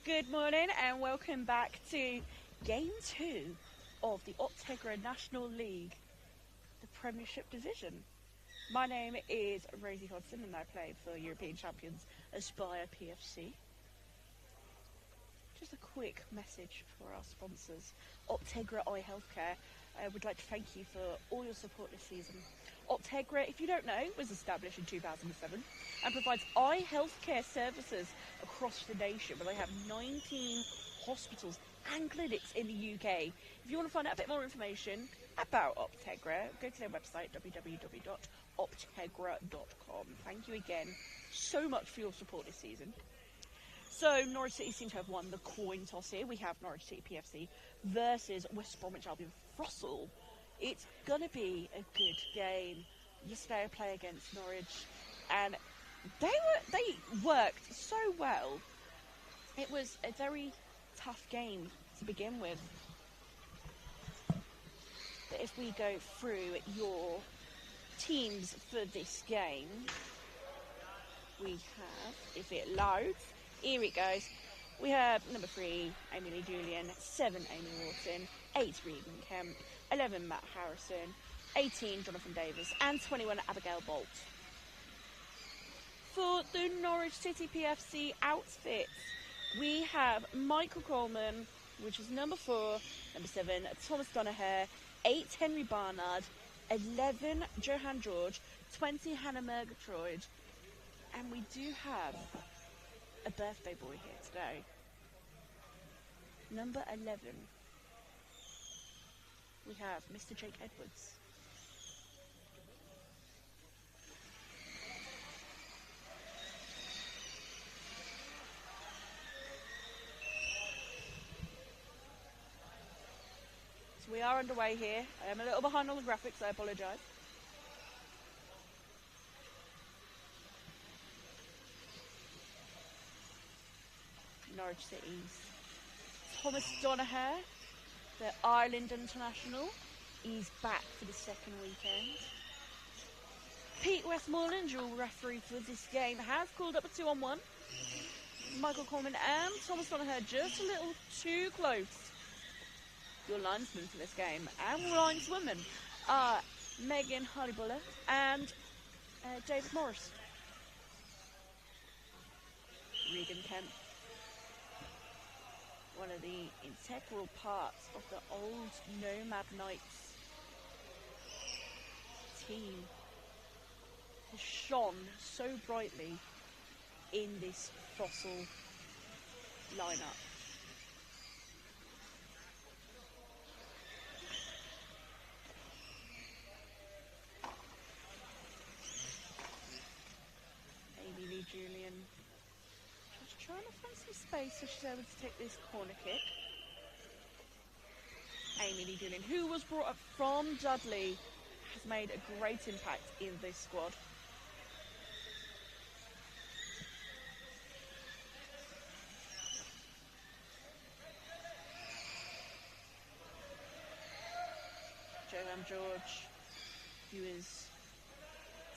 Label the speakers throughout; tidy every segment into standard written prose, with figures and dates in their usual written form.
Speaker 1: Good morning and welcome back to Game 2 of the Optegra National League, the Premiership Division. My name is Rosie Hodson and I play for European champions Aspire PFC. Just a quick message for our sponsors. Optegra Eye Healthcare. I would like to thank you for all your support this season. Optegra, if you don't know, was established in 2007 and provides eye healthcare services across the nation, where they have 19 hospitals and clinics in the UK. If you want to find out a bit more information about Optegra, go to their website, www.optegra.com. Thank you again so much for your support this season. So, Norwich City seem to have won the coin toss here. We have Norwich City PFC versus West Bromwich Albion Throstles. It's going to be a good game. Yesterday I played against Norwich and they worked so well. It was a very tough game to begin with. But if we go through your teams for this game, we have, if it loads, here it goes. We have number 3, Amy Lee Julian, 7, Amy Wharton, 8, Regan Kemp, 11, Matt Harrison, 18, Jonathan Davis, and 21, Abigail Bolt. For the Norwich City PFC outfits, we have Michael Coleman, which is number 4, number 7, Thomas Donaher, 8, Henry Barnard, 11, Johan George, 20, Hannah Murgatroyd, and we do have a birthday boy here today. Number 11. We have Mr. Jake Edwards. So we are underway here. I am a little behind on the graphics, I apologise. Norwich City's Thomas Donaher, the Ireland international. He's back for the second weekend. Pete Westmoreland, your referee for this game, has called up a 2-on-1. Michael Coleman and Thomas Donaher just a little too close. Your linesmen for this game and lineswomen are Megan Hardybuller and David Morris. Regan Kemp, one of the integral parts of the old Nomad Knights team, has shone so brightly in this Fossil lineup. Amy Lee Julian trying to find some space so she's able to take this corner kick. Amy Lee Julian, who was brought up from Dudley, has made a great impact in this squad. Johan George, who is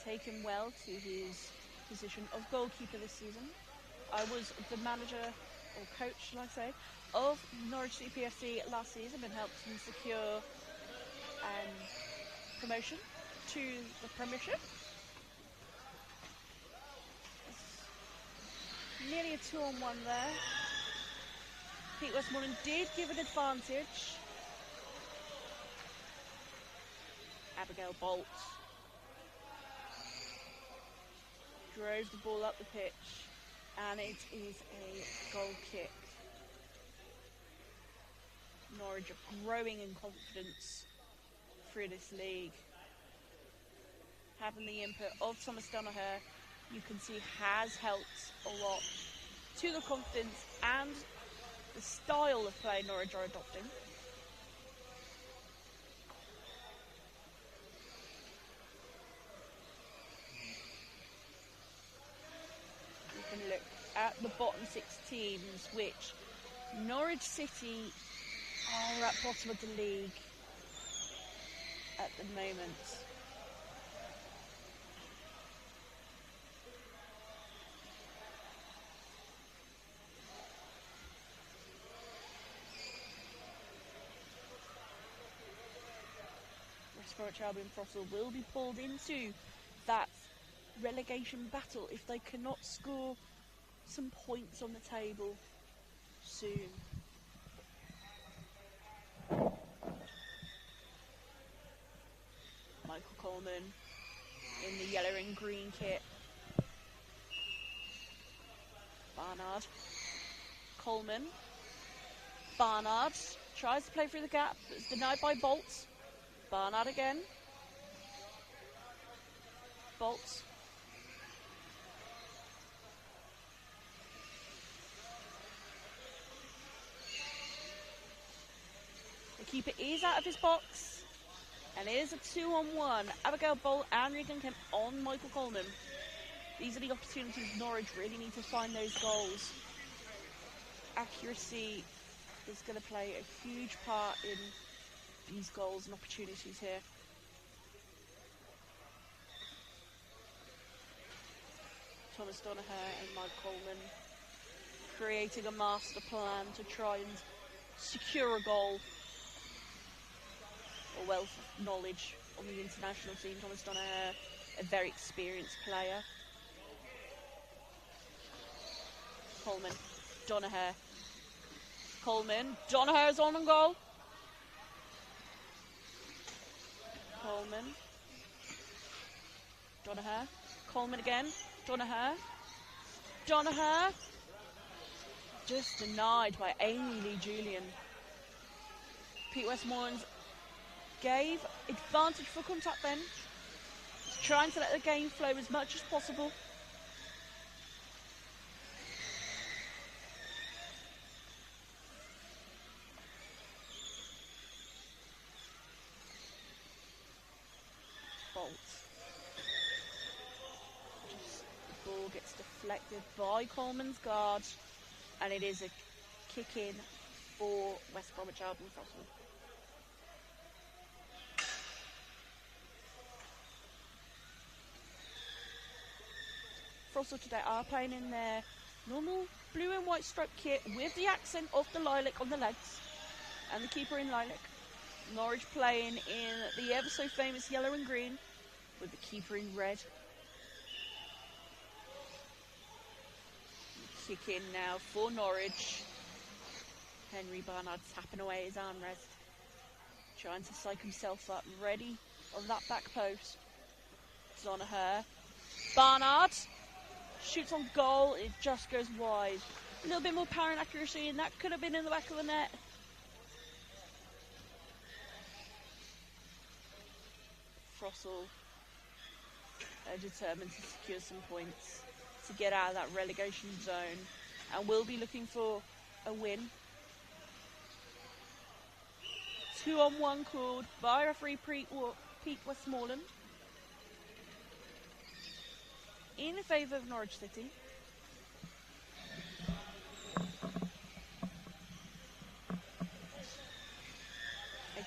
Speaker 1: taken well to his position of goalkeeper this season. I was the manager, or coach, shall I say, of Norwich City PFC last season and helped him secure promotion to the Premiership. Nearly a 2-on-1 there. Pete Westmoreland did give an advantage. Abigail Bolt drove the ball up the pitch. And it is a goal kick. Norwich are growing in confidence through this league. Having the input of Thomas Donaher, you can see, has helped a lot to the confidence and the style of play Norwich are adopting. Look at the bottom 6 teams, which Norwich City are at bottom of the league at the moment. Bromwich Albion Throstle will be pulled into that relegation battle if they cannot score some points on the table soon. Michael Coleman in the yellow and green kit. Barnard. Coleman. Barnard tries to play through the gap, but it's denied by Bolt. Barnard again. Bolt. The keeper is out of his box, and it is a 2-on-1. Abigail Bolt and Regan Kemp on Michael Coleman. These are the opportunities Norwich really need to find those goals. Accuracy is going to play a huge part in these goals and opportunities here. Thomas Donaher and Mike Coleman creating a master plan to try and secure a goal. A wealth of knowledge on the international scene. Thomas Donaher, a very experienced player. Coleman, Donaher. Coleman, Donaher's on goal. Coleman. Donaher. Coleman again. Donaher. Donaher. Just denied by Amy Lee Julian. Pete Westmoreland gave advantage for contact then. Trying to let the game flow as much as possible. Bolt. The ball gets deflected by Coleman's guard, and it is a kick in for West Bromwich Albion Throstle. Throstle today are playing in their normal blue and white striped kit with the accent of the lilac on the legs and the keeper in lilac. Norwich playing in the ever so famous yellow and green with the keeper in red. Kick in now for Norwich. Henry Barnard tapping away his armrest, trying to psych himself up, ready on that back post. Donaher. Barnard shoots on goal, it just goes wide. A little bit more power and accuracy, and that could have been in the back of the net. Throstle are determined to secure some points to get out of that relegation zone, and will be looking for a win. 2-on-1 called by referee Pete Westmoreland in favour of Norwich City.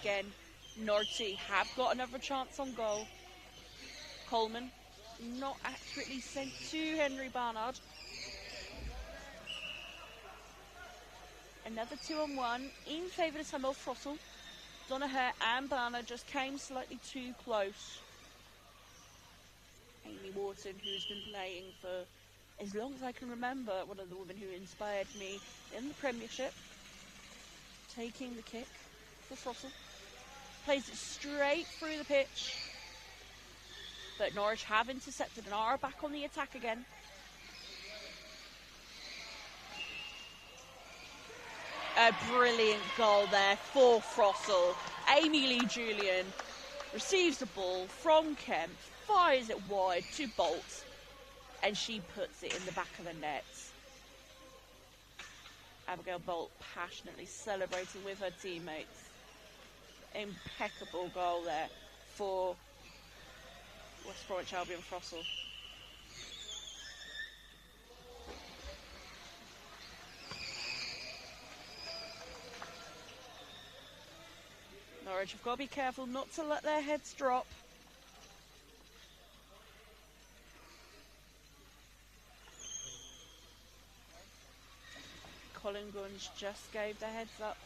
Speaker 1: Again, Norwich City have got another chance on goal. Coleman not accurately sent to Henry Barnard. Another 2-on-1 in favour this time of Throstle. Donaher and Barnard just came slightly too close. Amy Wharton, who's been playing for as long as I can remember, one of the women who inspired me in the Premiership, taking the kick for Throstle. Plays it straight through the pitch. But Norwich have intercepted and are back on the attack again. A brilliant goal there for Throstle. Amy Lee Julian receives the ball from Kemp, fires it wide to Bolt, and she puts it in the back of the net. Abigail Bolt passionately celebrating with her teammates. Impeccable goal there for West Bromwich Albion Throstle. Norwich have got to be careful not to let their heads drop. Colin Gunge just gave their heads up.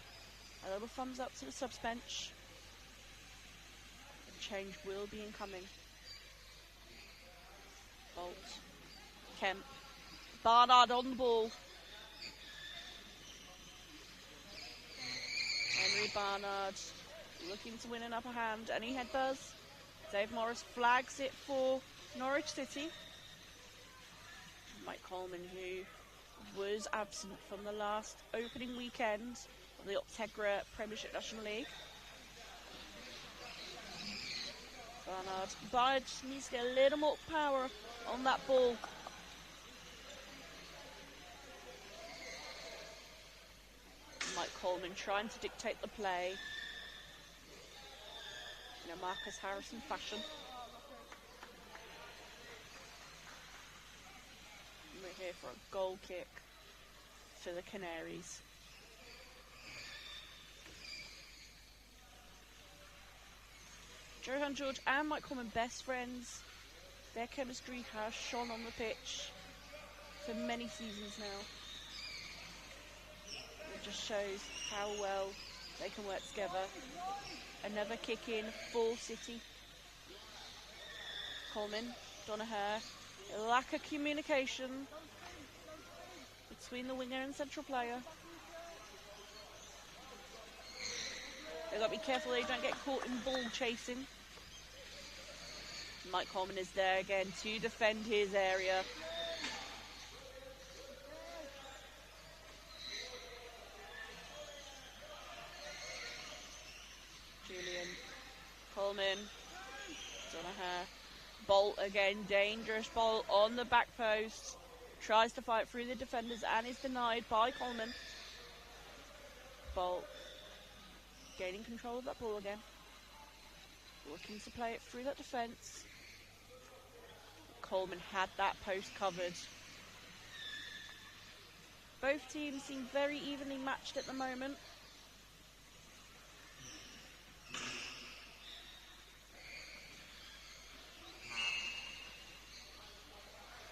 Speaker 1: A little thumbs up to the subs bench. change will be incoming. Bolt. Kemp. Barnard on the ball. Henry Barnard looking to win an upper hand, and he does. Dave Morris flags it for Norwich City. Mike Coleman, who was absent from the last opening weekend of the Optegra Premiership National League. Barnard needs to get a little more power on that ball. Mike Coleman trying to dictate the play in a Marcus Harrison fashion. We're here for a goal kick for the Canaries. Johan George and Mike Coleman, best friends. Their chemistry has shone on the pitch for many seasons now. It just shows how well they can work together. Another kick in for City. Coleman, Donaher, a lack of communication between the winger and central player. They've got to be careful they don't get caught in ball chasing. Mike Coleman is there again to defend his area. Julian, Coleman, Donaher, Bolt again, dangerous Bolt on the back post. Tries to fight through the defenders and is denied by Coleman. Bolt gaining control of that ball again. Looking to play it through that defence. Coleman had that post covered. Both teams seem very evenly matched at the moment.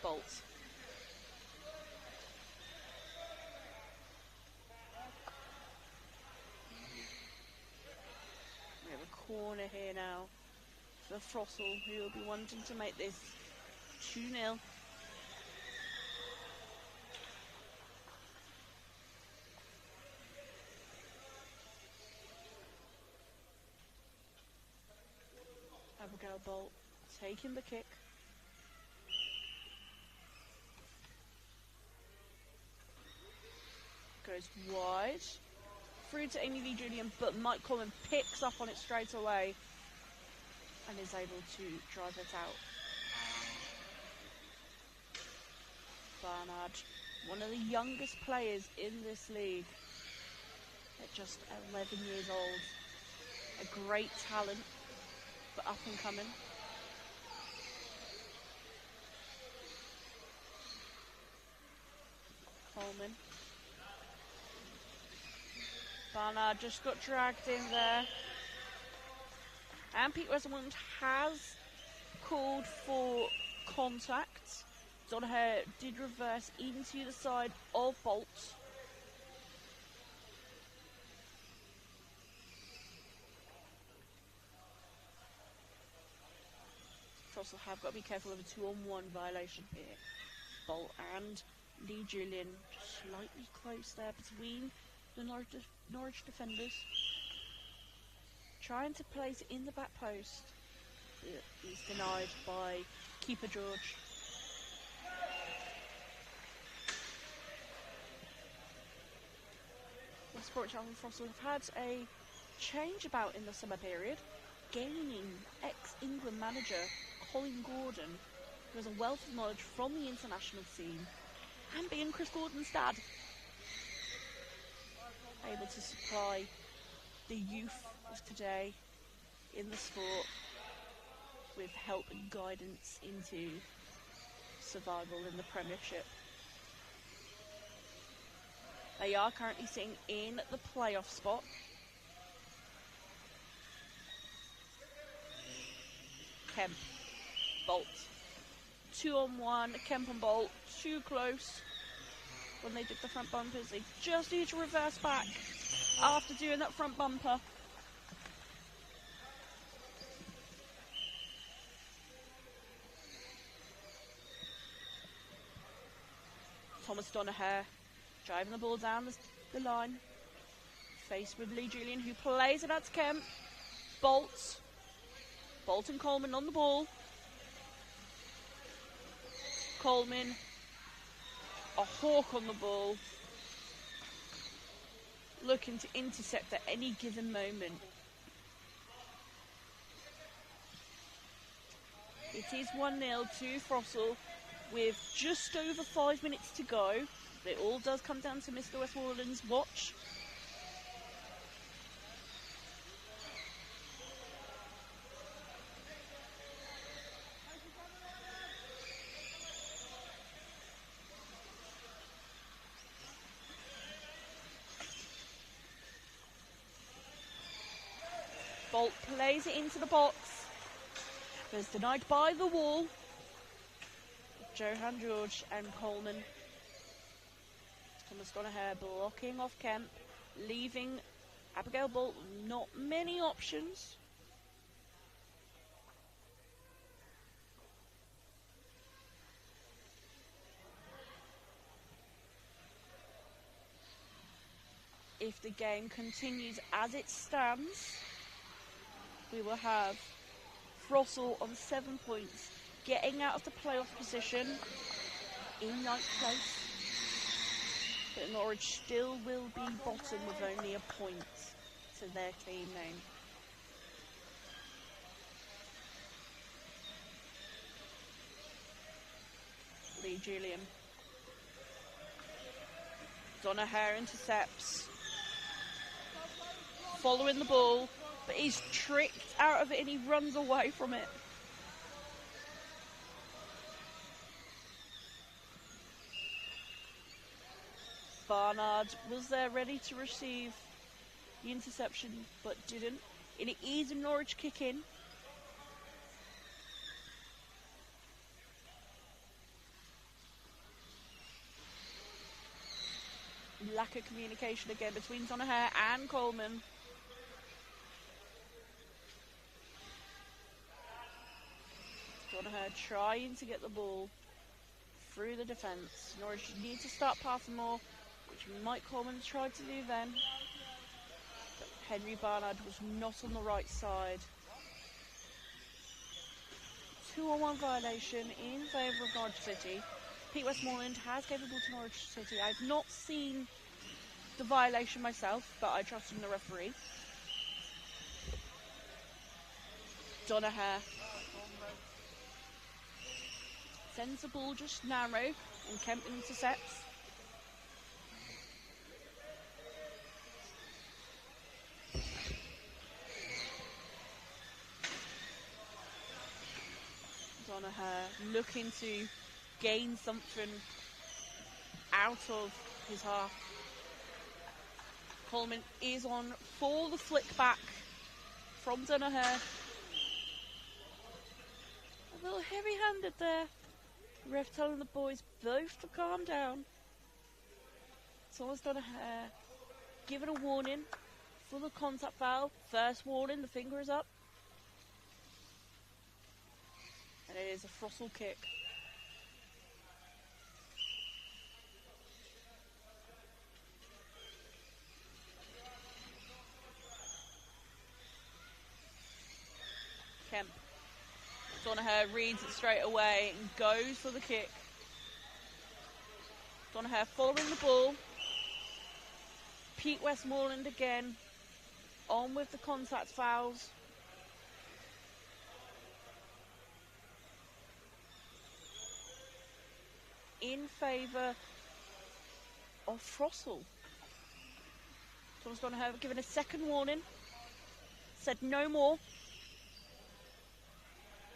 Speaker 1: Bolt. We have a corner here now for Throstle, who will be wanting to make this 2-0. Abigail Bolt taking the kick. Goes wide. Through to Amy Lee Julian, but Mike Coleman picks up on it straight away and is able to drive it out. Barnard, one of the youngest players in this league, at just 11 years old. A great talent, but up and coming. Coleman. Barnard just got dragged in there. And Pete Westwood has called for contact. Donaher did reverse into the side of Bolt. Throstle have got to be careful of a 2-on-1 violation here. Bolt and Lee Julian slightly close there between the Norwich defenders. Trying to place it in the back post. He's denied by keeper George. Westport and Throstle have had a change about in the summer period, gaining ex-England manager Colin Gordon, who has a wealth of knowledge from the international scene, and being Chris Gordon's dad, able to supply the youth of today in the sport with help and guidance into survival in the Premiership. They are currently sitting in the playoff spot. Kemp, Bolt, 2-on-1, Kemp and Bolt, too close. When they did the front bumpers, they just need to reverse back after doing that front bumper. Thomas Donaher driving the ball down the line. Faced with Lee Julian, who plays it out to Kemp. Bolt and Coleman on the ball. Coleman, a hawk on the ball, looking to intercept at any given moment. It is 1-0 to Throstle with just over 5 minutes to go. It all does come down to Mr. Westmoreland's watch. Bolt plays it into the box. But it's denied by the wall. Johan George and Coleman. Thomas Donaher blocking off Kemp, leaving Abigail Bolt not many options. If the game continues as it stands, we will have Throstle on 7 points, getting out of the playoff position in 9th place. But Norwich still will be bottom with only a point to their team name. Lee Julian. Donaher intercepts. Following the ball, but he's tricked out of it and he runs away from it. Barnard was there ready to receive the interception, but didn't. And it is a Norwich kick in. Lack of communication again between Donaher and Coleman. Donaher trying to get the ball through the defence. Norwich need to start passing more, which Mike Coleman tried to do then. But Henry Barnard was not on the right side. 2-on-1 violation in favour of Norwich City. Pete Westmoreland has gave the ball to Norwich City. I've not seen the violation myself, but I trust in the referee. Donaher sends the ball just narrow, and Kemp intercepts. Donaher looking to gain something out of his half. Coleman is on for the flick back from Donaher. A little heavy-handed there. Ref telling the boys both to calm down. Thomas Donaher given a warning for the contact foul. First warning, the finger is up. And it is a Throstle kick. Kemp. Donaher reads it straight away and goes for the kick. Donaher following the ball. Pete Westmoreland again on with the contact fouls. In favour of Throstle. Thomas Donaher given a second warning. Said no more.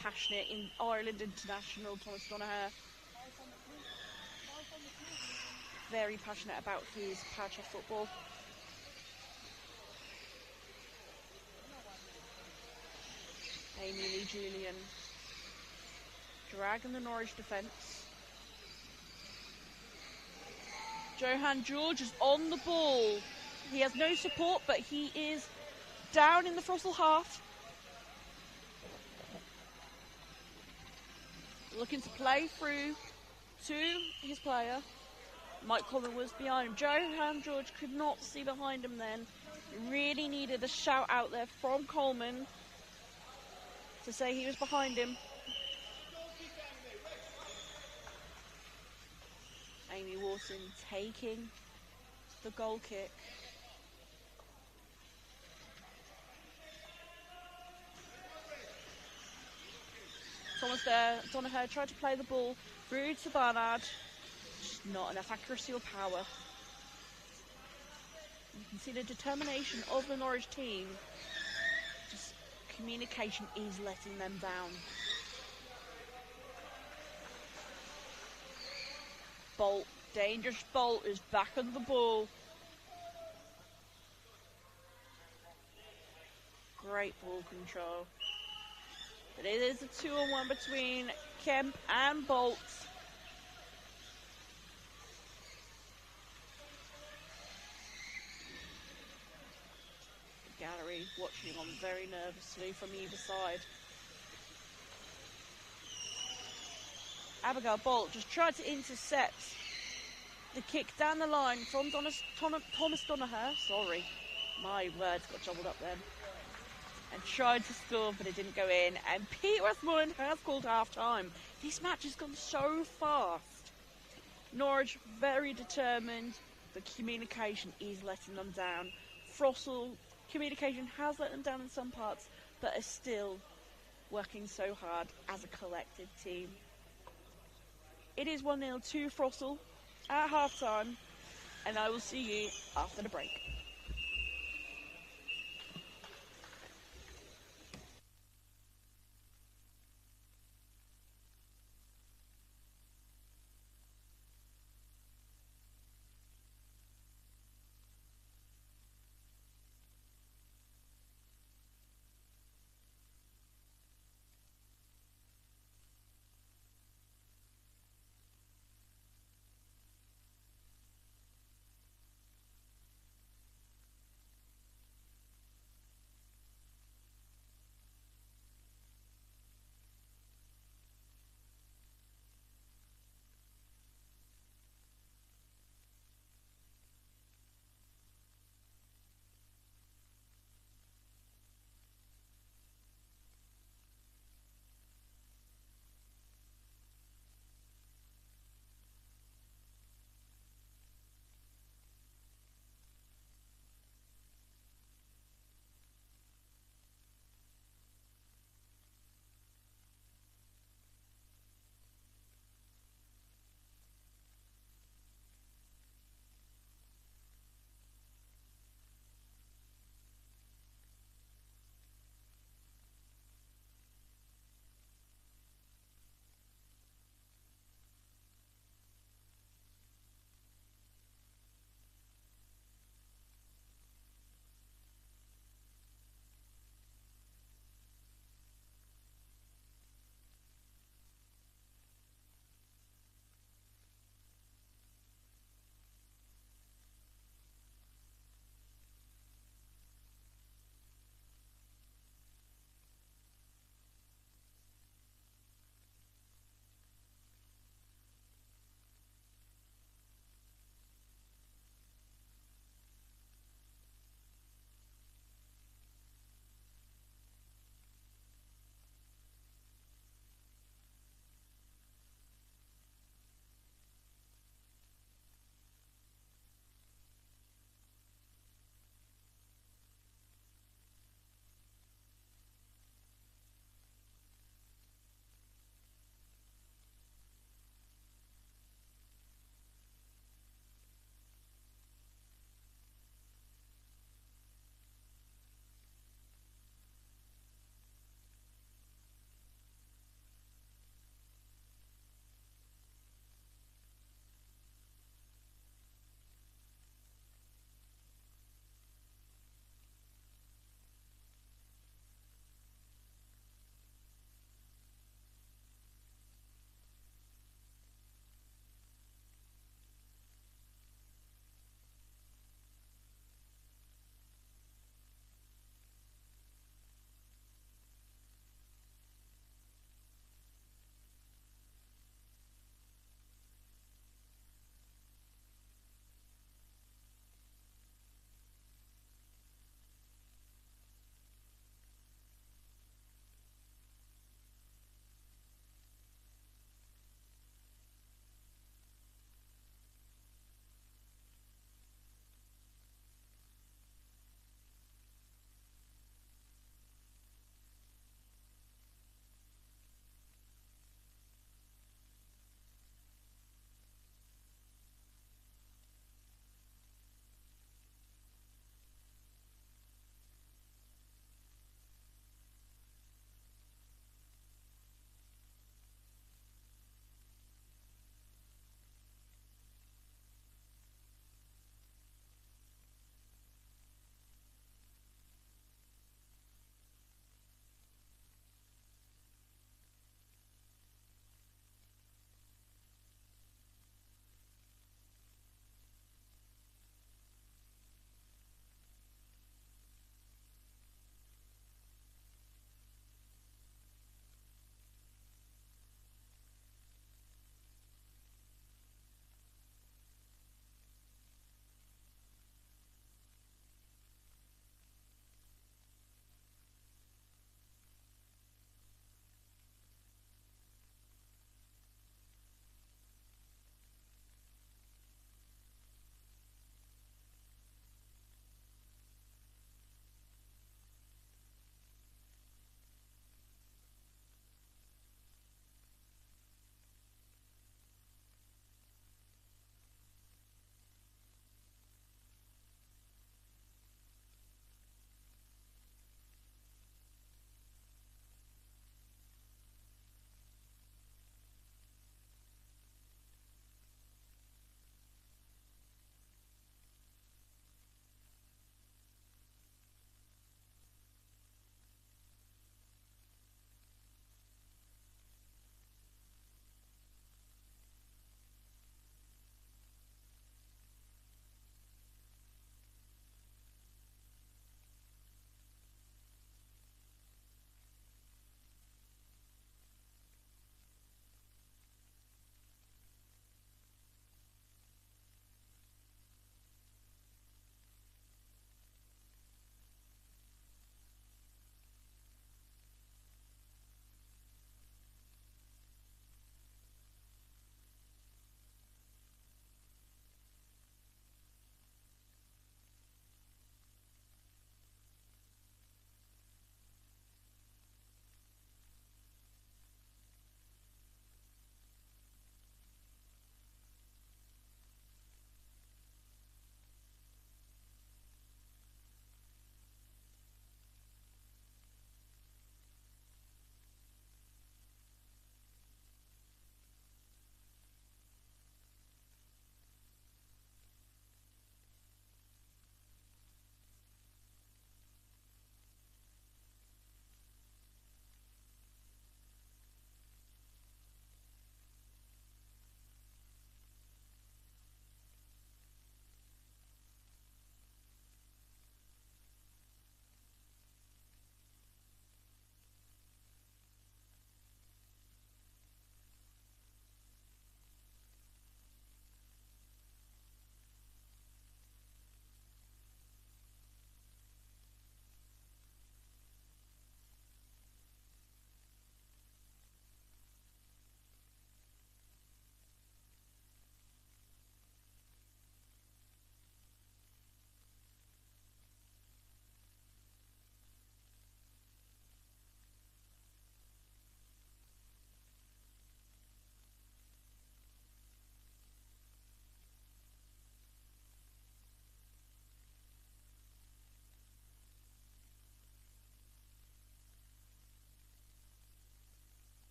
Speaker 1: Passionate in Ireland international, Thomas Donaher. Very passionate about his patch of football. Amy Lee Julian dragging the Norwich defence. Johan George is on the ball. He has no support, but he is down in the Throstle half. Looking to play through to his player. Mike Coleman was behind him. Johan George could not see behind him then. Really needed a shout out there from Coleman to say he was behind him. Amy Walton taking the goal kick. Thomas there, Donoghue tried to play the ball through to Barnard. Just not enough accuracy or power. You can see the determination of the Norwich team. Just communication is letting them down. Bolt, dangerous Bolt is back on the ball. Great ball control. But it is a 2-on-1 between Kemp and Bolt. The gallery watching on very nervously from either side. Abigail Bolt just tried to intercept the kick down the line from Thomas Donoghue. Sorry, my words got jumbled up then. And tried to score, but it didn't go in. And Pete Westmoreland has called half-time. This match has gone so fast. Norwich very determined, but communication is letting them down. Throstle, communication has let them down in some parts, but are still working so hard as a collective team. It is 1-0 to Throstle at half-time, and I will see you after the break.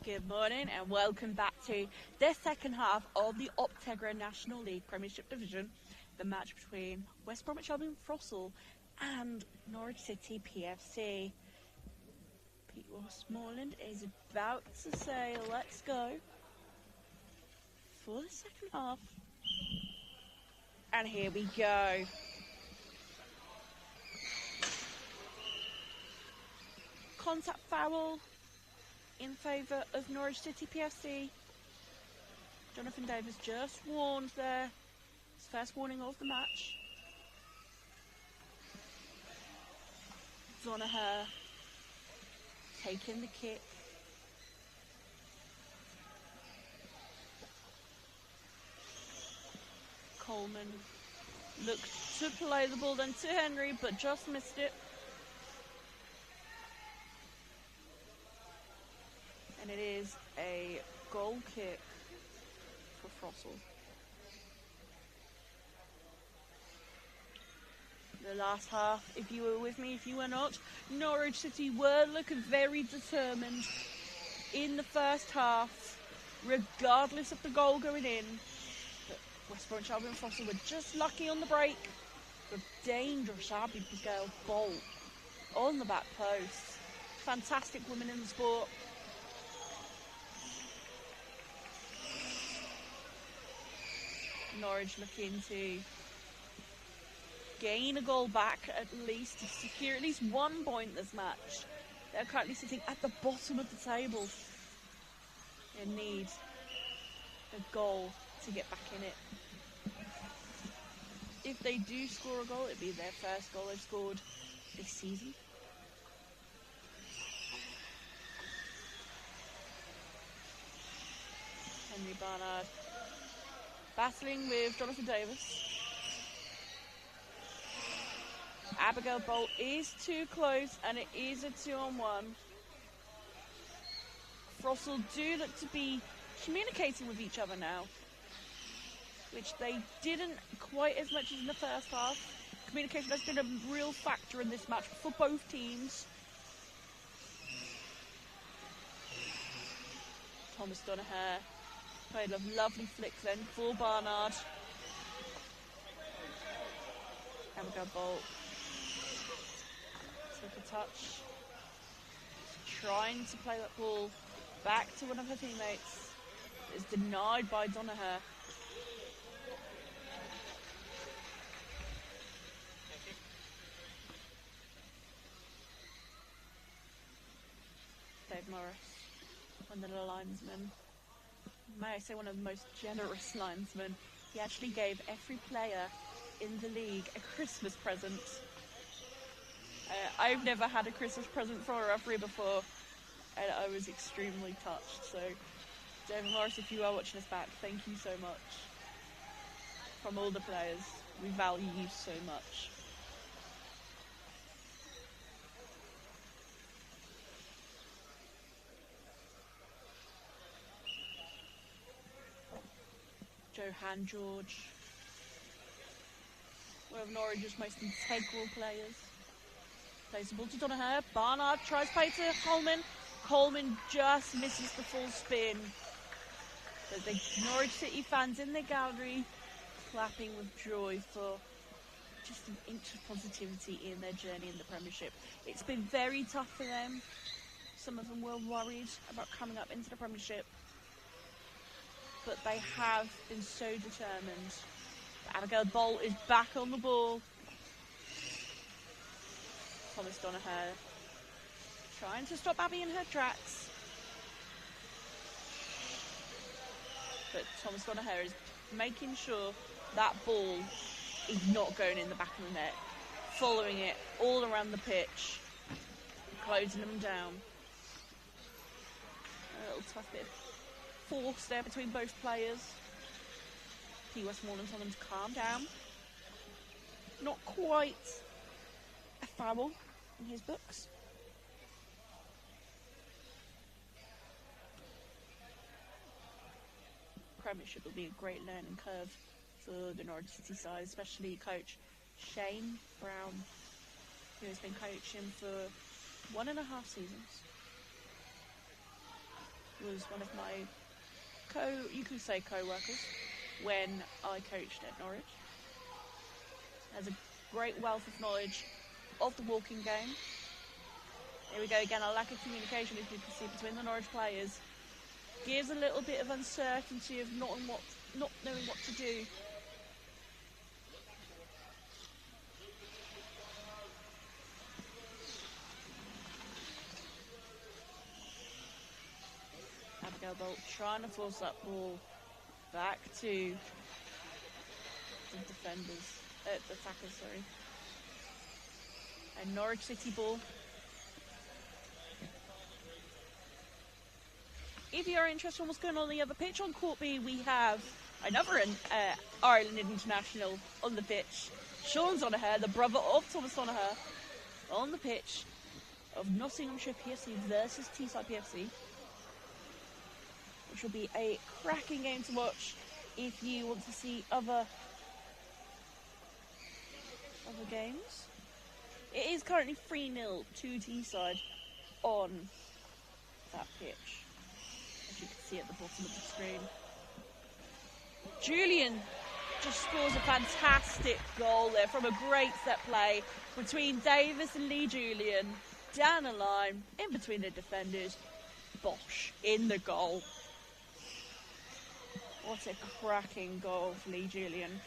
Speaker 1: Good morning and welcome back to the second half of the Optegra National League Premiership Division, the match between West Bromwich Albion Throstles and Norwich City PFC. Pete Westmoreland is about to say let's go for the second half, and here we go. Contact foul in favour of Norwich City PFC. Jonathan Davis just warned there. His first warning of the match. Donaher taking the kick. Coleman looked to play the ball then to Henry, but just missed it. And it is a goal kick for Throstles. The last half, if you were with me, if you were not, Norwich City were looking very determined in the first half, regardless of the goal going in. But West Bromwich Albion Throstles were just lucky on the break. The dangerous Abigail Bolt on the back post. Fantastic women in the sport. Norwich looking to gain a goal back at least, to secure at least 1 point this match. They're currently sitting at the bottom of the table. They need a goal to get back in it. If they do score a goal, it'd be their first goal they've scored this season. Henry Barnard battling with Jonathan Davis. Abigail Bolt is too close, and it is a 2-on-1. Throstles do look to be communicating with each other now, which they didn't quite as much as in the first half. Communication has been a real factor in this match for both teams. Thomas Donaher played a lovely flick then for Barnard. Abigail Bolt took a touch, trying to play that ball back to one of her teammates. It's denied by Donaher. Dave Morris, one of the linesmen. May I say one of the most generous linesmen. He actually gave every player in the league a Christmas present. I've never had a Christmas present from a referee before, and I was extremely touched. So, David Morris, if you are watching us back, thank you so much. From all the players, we value you so much. Johan George, one of Norwich's most integral players. Plays the ball to Donaher. Barnard tries to play to Coleman. Coleman just misses the full spin. But the Norwich City fans in the gallery clapping with joy for just an inch of positivity in their journey in the Premiership. It's been very tough for them. Some of them were worried about coming up into the Premiership, but they have been so determined. Abigail Bolt is back on the ball. Thomas Donaher trying to stop Abby in her tracks. But Thomas Donaher is making sure that ball is not going in the back of the net. Following it all around the pitch. Closing them down. A little tough bit of force there between both players. P. Westmoreland telling them to calm down. Not quite a foul in his books. Premiership will be a great learning curve for the Norwich City side, especially coach Shane Brown, who has been coaching for 1.5 seasons. was one of my you can say co-workers when I coached at Norwich. Has a great wealth of knowledge of the walking game. Here we go again, a lack of communication, as you can see, between the Norwich players. Gives a little bit of uncertainty of not knowing what to do. Abigail Bolt trying to force that ball back to the defenders, the attackers, sorry. And Norwich City ball. If you're interested in what's going on the other pitch, on Court B we have another Ireland international on the pitch. Sean Donoghue, the brother of Thomas Donoghue, on the pitch of Nottinghamshire PFC versus Teesside PFC, which will be a cracking game to watch if you want to see other games. It is currently 3-0 to Teesside on that pitch, as you can see at the bottom of the screen. Julian just scores a fantastic goal there from a great set play between Davis and Lee Julian. Down the line, in between the defenders. Bosh, in the goal. What a cracking goal for Lee Julian.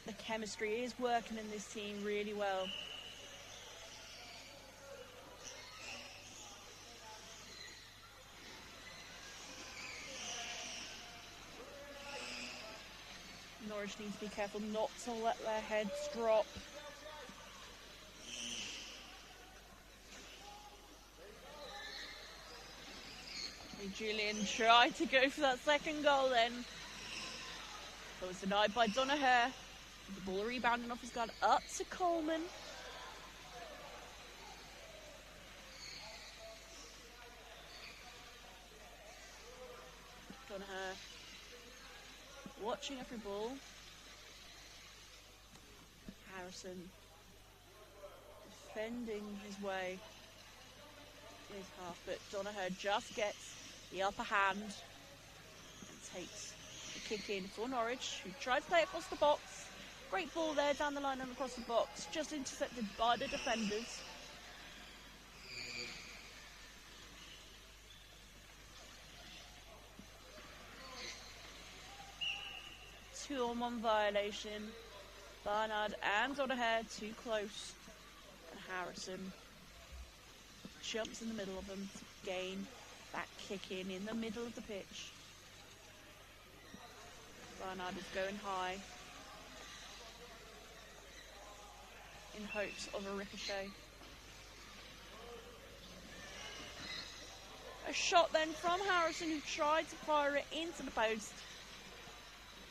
Speaker 1: The chemistry is working in this team really well. Norwich needs to be careful not to let their heads drop. Julian tried to go for that second goal then. But was denied by Donoghue. The ball rebounding off his guard up to Coleman. Donoghue watching every ball. Harrison defending his way in his half, but Donoghue just gets the upper hand and takes the kick in for Norwich, who tried to play it across the box. Great ball there down the line and across the box, just intercepted by the defenders. Two-on-one violation. Barnard and Donoghue too close. And Harrison jumps in the middle of them to gain that kick in the middle of the pitch. Barnard is going high in hopes of a ricochet. A shot then from Harrison, who tried to fire it into the post,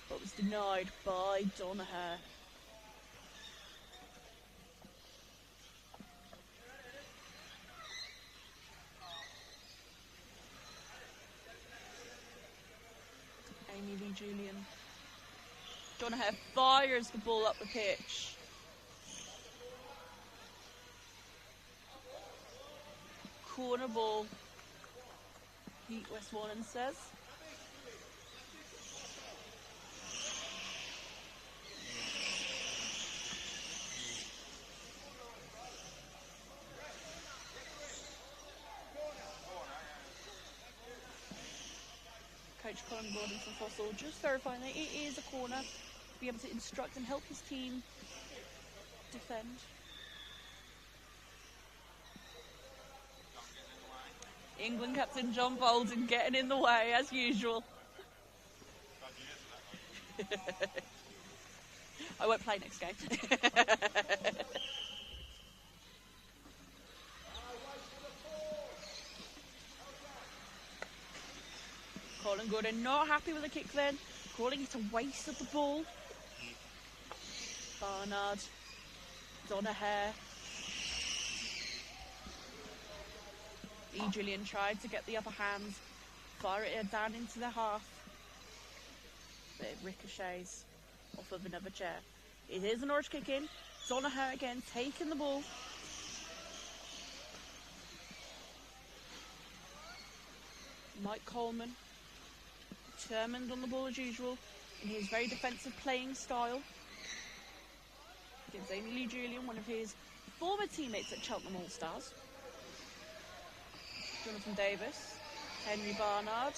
Speaker 1: but was denied by Donoghue. Amy Lee Julian. Donoghue fires the ball up the pitch. Corner ball, Lee Westwood says. Coach Colin Gordon from Fossil just verifying that it is a corner to be able to instruct and help his team defend. England captain John Bolden getting in the way as usual. I won't play next game. Colin Gordon not happy with the kick then, calling it a waste of the ball. Barnard, Donoghue. Lee Julian tried to get the upper hand, fire it down into the half, but it ricochets off of another chair. It is an Norwich kick in. Donoghue again taking the ball. Mike Coleman, determined on the ball as usual, in his very defensive playing style. Gives Amy Lee Julian, one of his former teammates at Cheltenham All-Stars. Jonathan Davis, Henry Barnard.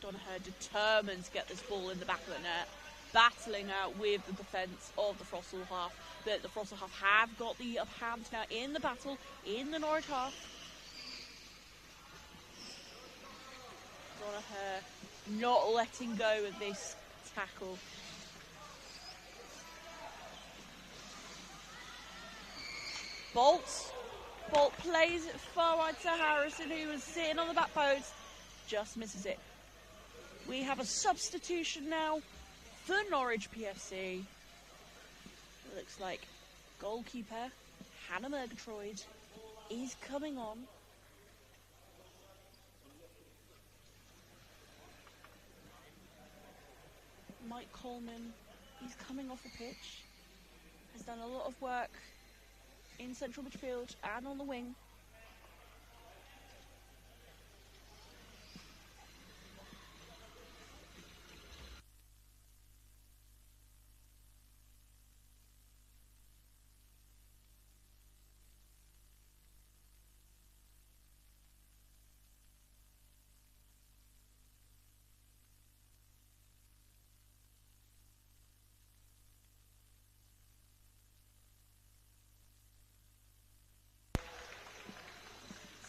Speaker 1: Donaher determined to get this ball in the back of the net, battling out with the defence of the Throstle half. But the Throstle half have got the upper hand now in the battle, in the Norwich half. Donaher not letting go of this tackle. Bolt plays it far wide to Harrison, who was sitting on the back post, just misses it. We have a substitution now for Norwich PFC. It looks like goalkeeper Hannah Murgatroyd is coming on. Mike Coleman, he's coming off the pitch, has done a lot of work in central midfield and on the wing.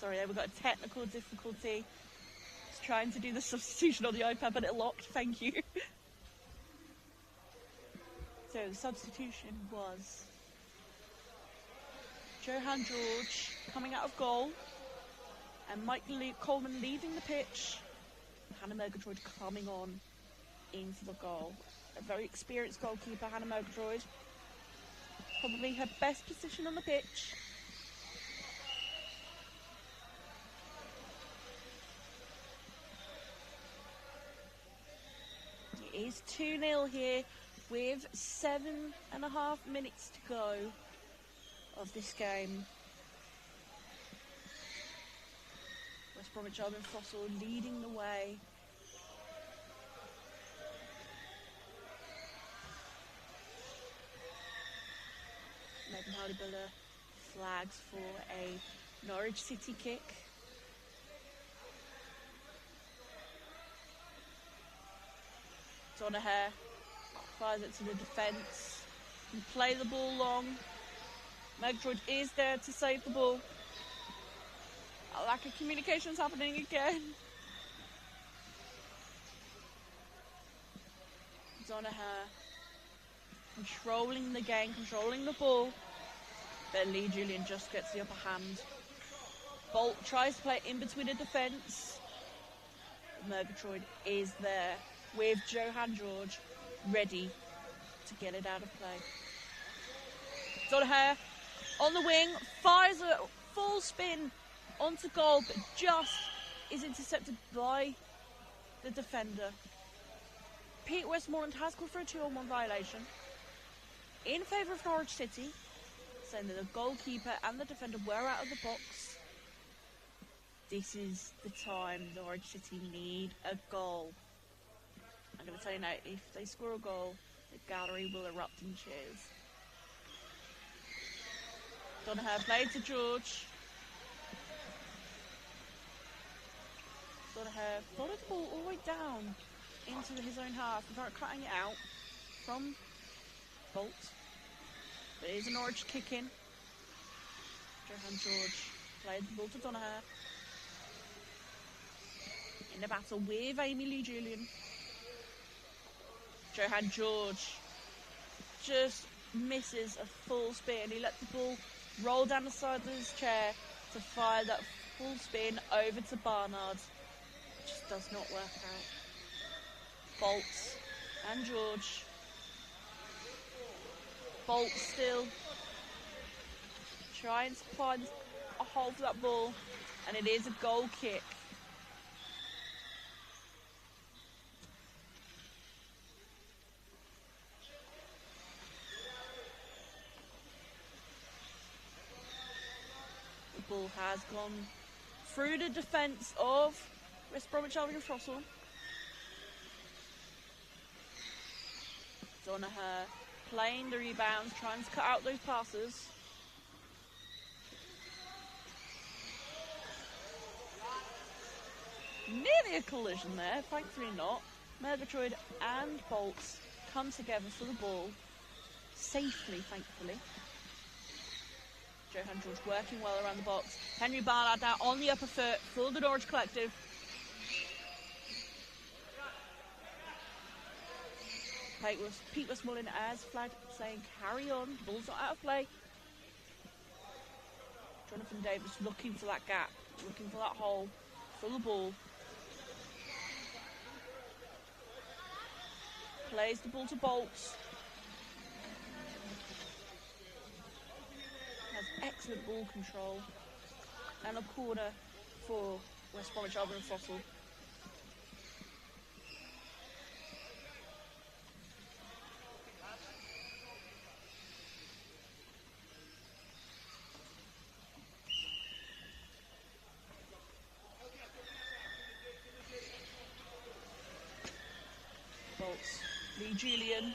Speaker 1: Sorry, we've got a technical difficulty. Just trying to do the substitution on the iPad, but it locked. Thank you. So the substitution was Johan George coming out of goal, and Mike Coleman leaving the pitch. Hannah Murgatroyd coming on into the goal. A very experienced goalkeeper, Hannah Murgatroyd. Probably her best position on the pitch. It is 2-0 here with 7.5 minutes to go of this game. West Bromwich Albion Throstle leading the way. Megan Hardy-Buller flags for a Norwich City kick. Donaher fires it to the defence and play the ball long. Murgatroyd is there to save the ball. A lack of communication's happening again. Donaher controlling the game, controlling the ball. But Lee Julian just gets the upper hand. Bolt tries to play in between the defence. Murgatroyd is there with Johan George ready to get it out of play. Donaher on the wing, fires a full spin onto goal, but just is intercepted by the defender. Pete Westmoreland has called for a 2-on-1 violation in favour of Norwich City, saying that the goalkeeper and the defender were out of the box. This is the time Norwich City need a goal. I'm going to tell you now, if they score a goal, the gallery will erupt in cheers. Donaher played to George. Donaher followed the ball all the way down into his own half and started cutting it out from Bolt. But it is a Norwich kick in. Johan George played the ball to Donaher. In a battle with Amy Lee Julian. Johan George just misses a full spin. He let the ball roll down the side of his chair to fire that full spin over to Barnard. It just does not work out. Bolt and George. Bolt still trying to find a hole for that ball, and it is a goal kick. ball has gone through the defence of West Bromwich Albion Throstle. Donaher playing the rebounds, trying to cut out those passes. Nearly a collision there, thankfully not. Murgatroyd and Bolts come together for the ball. Safely, thankfully. Johan George working well around the box. Henry Barnard now on the upper foot for the Norwich Collective. Pete Westmoreland as flag saying carry on, ball's not out of play. Jonathan Davis looking for that gap, looking for that hole for the ball. Plays the ball to Bolts. Has excellent ball control. And a corner for West Bromwich Albion Throstle. Bolts. Lee Julian.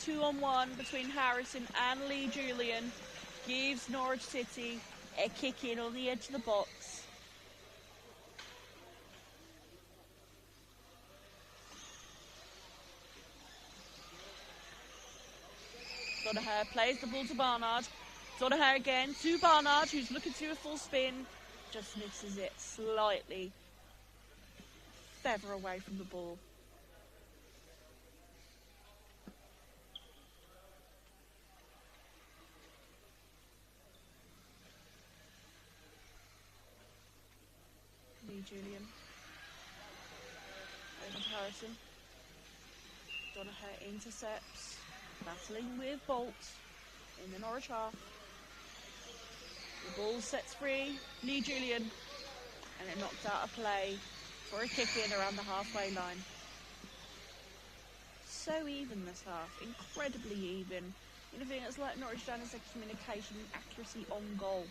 Speaker 1: 2-on-1 between Harrison and Lee Julian. Gives Norwich City a kick in on the edge of the box. Donaher plays the ball to Barnard. Donaher again to Barnard, who's looking to do a full spin. Just misses it slightly. Feather away from the ball. Lee Julian. Over to Harrison. Donaher intercepts. Battling with Bolt in the Norwich half. The ball sets free Lee Julian, and it knocked out of play for a kick in around the halfway line. So even this half, incredibly even. The only thing that's let Norwich down is their communication and accuracy on goal.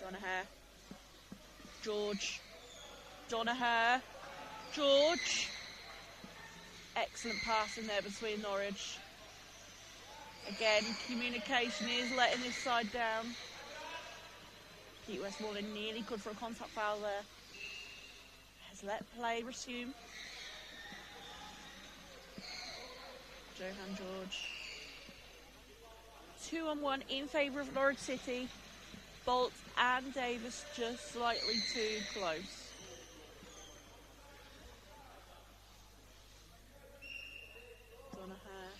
Speaker 1: Donaher. George. Donaher. George. Excellent pass in there between Norwich. Again, communication is letting this side down. Pete Westmoreland nearly good for a contact foul there. Has let play resume. Johan George. 2-on-1 in favour of Norwich City. Bolt and Davis just slightly too close. Donaher.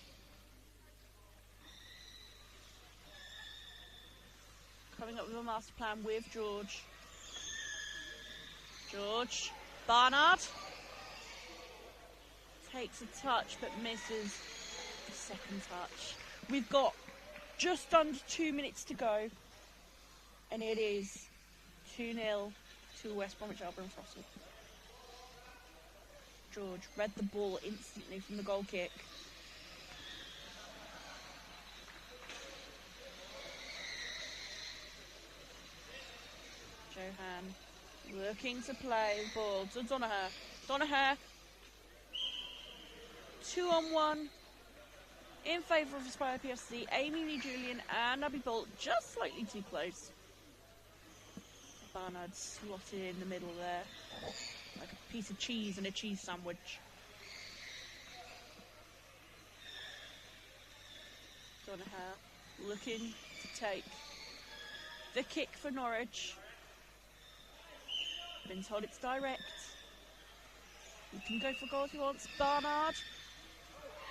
Speaker 1: Coming up with a master plan with George. George. Barnard. Takes a touch but misses the second touch. We've got just under 2 minutes to go. And it is 2-0 to West Bromwich Albion Throstle. George read the ball instantly from the goal kick. Johan looking to play the ball to Donaher. Donaher. 2-on-1 in favour of Aspire PFC. Amy Lee Julian and Abby Bolt just slightly too close. Barnard slotted in the middle there, like a piece of cheese in a cheese sandwich. Donaher looking to take the kick for Norwich. Been told it's direct. He can go for goal if he wants. Barnard.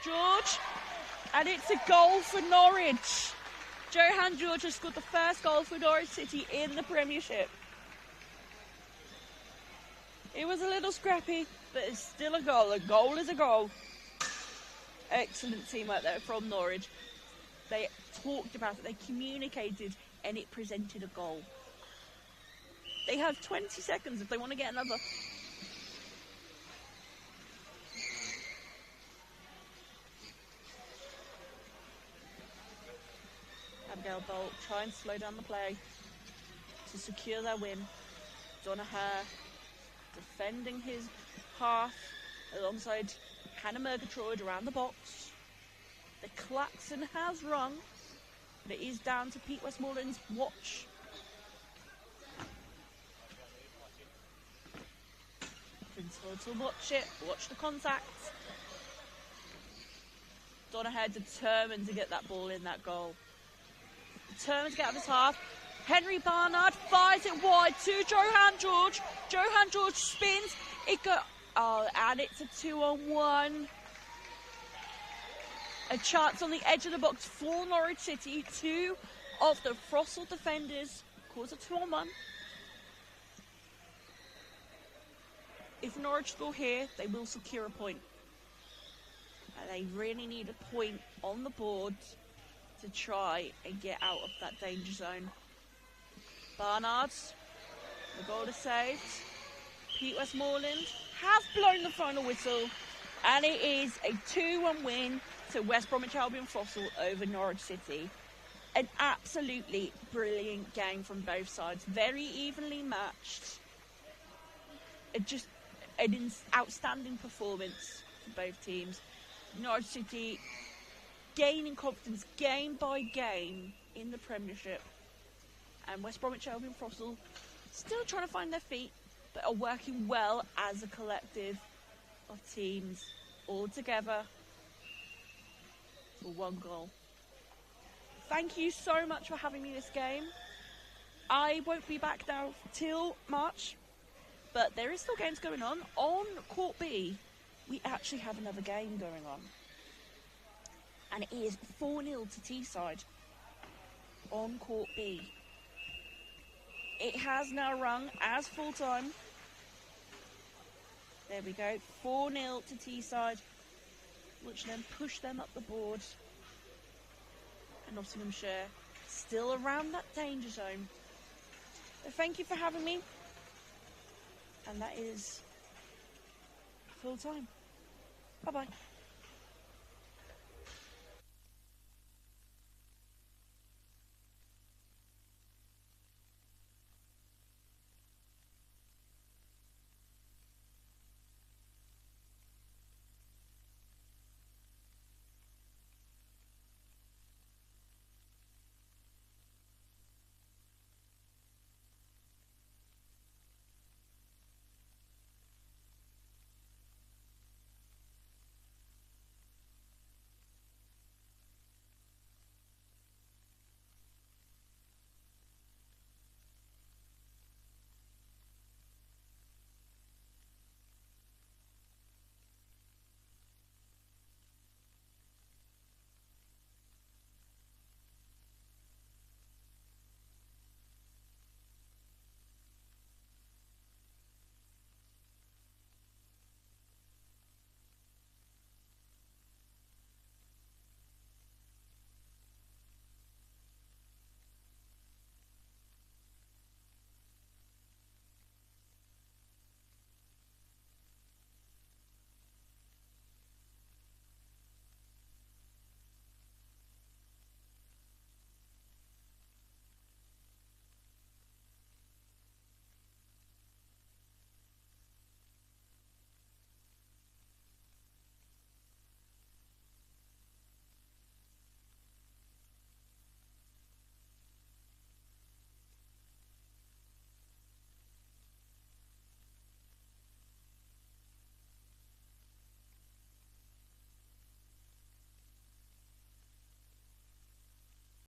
Speaker 1: George. And it's a goal for Norwich. Johan George has scored the first goal for Norwich City in the Premiership. It was a little scrappy, but it's still a goal. A goal is a goal. Excellent teamwork there from Norwich. They talked about it, they communicated, and it presented a goal. They have 20 seconds if they want to get another. Bolt try and slow down the play to secure their win. Donaher defending his half alongside Hannah Murgatroyd around the box. The klaxon has rung, but it is down to Pete Westmoreland's watch. Prince to watch it, watch the contact. Donaher determined to get that ball in that goal. Determined to get out of his half. Henry Barnard fires it wide to Johan George. Johan George spins. And it's a 2-on-1. A chance on the edge of the box for Norwich City. Two of the Throstle defenders cause a 2-on-1. If Norwich score here, they will secure a point. And they really need a point on the board to try and get out of that danger zone. Barnard, the goal is saved. Pete Westmoreland has blown the final whistle, and it is a 2-1 win to West Bromwich Albion Throstle over Norwich City. An absolutely brilliant game from both sides, very evenly matched. Just an outstanding performance for both teams. Norwich City gaining confidence game by game in the Premiership, and West Bromwich Albion Throstle still trying to find their feet, but are working well as a collective of teams all together for one goal. Thank you so much for having me this game. I won't be back now till March, but there is still games going on. On Court B, we actually have another game going on, and it is 4-0 to Teesside on Court B. It has now rung as full-time. There we go, 4-0 to Teesside, which then push them up the board. And Nottinghamshire still around that danger zone. So thank you for having me. And that is full-time. Bye-bye.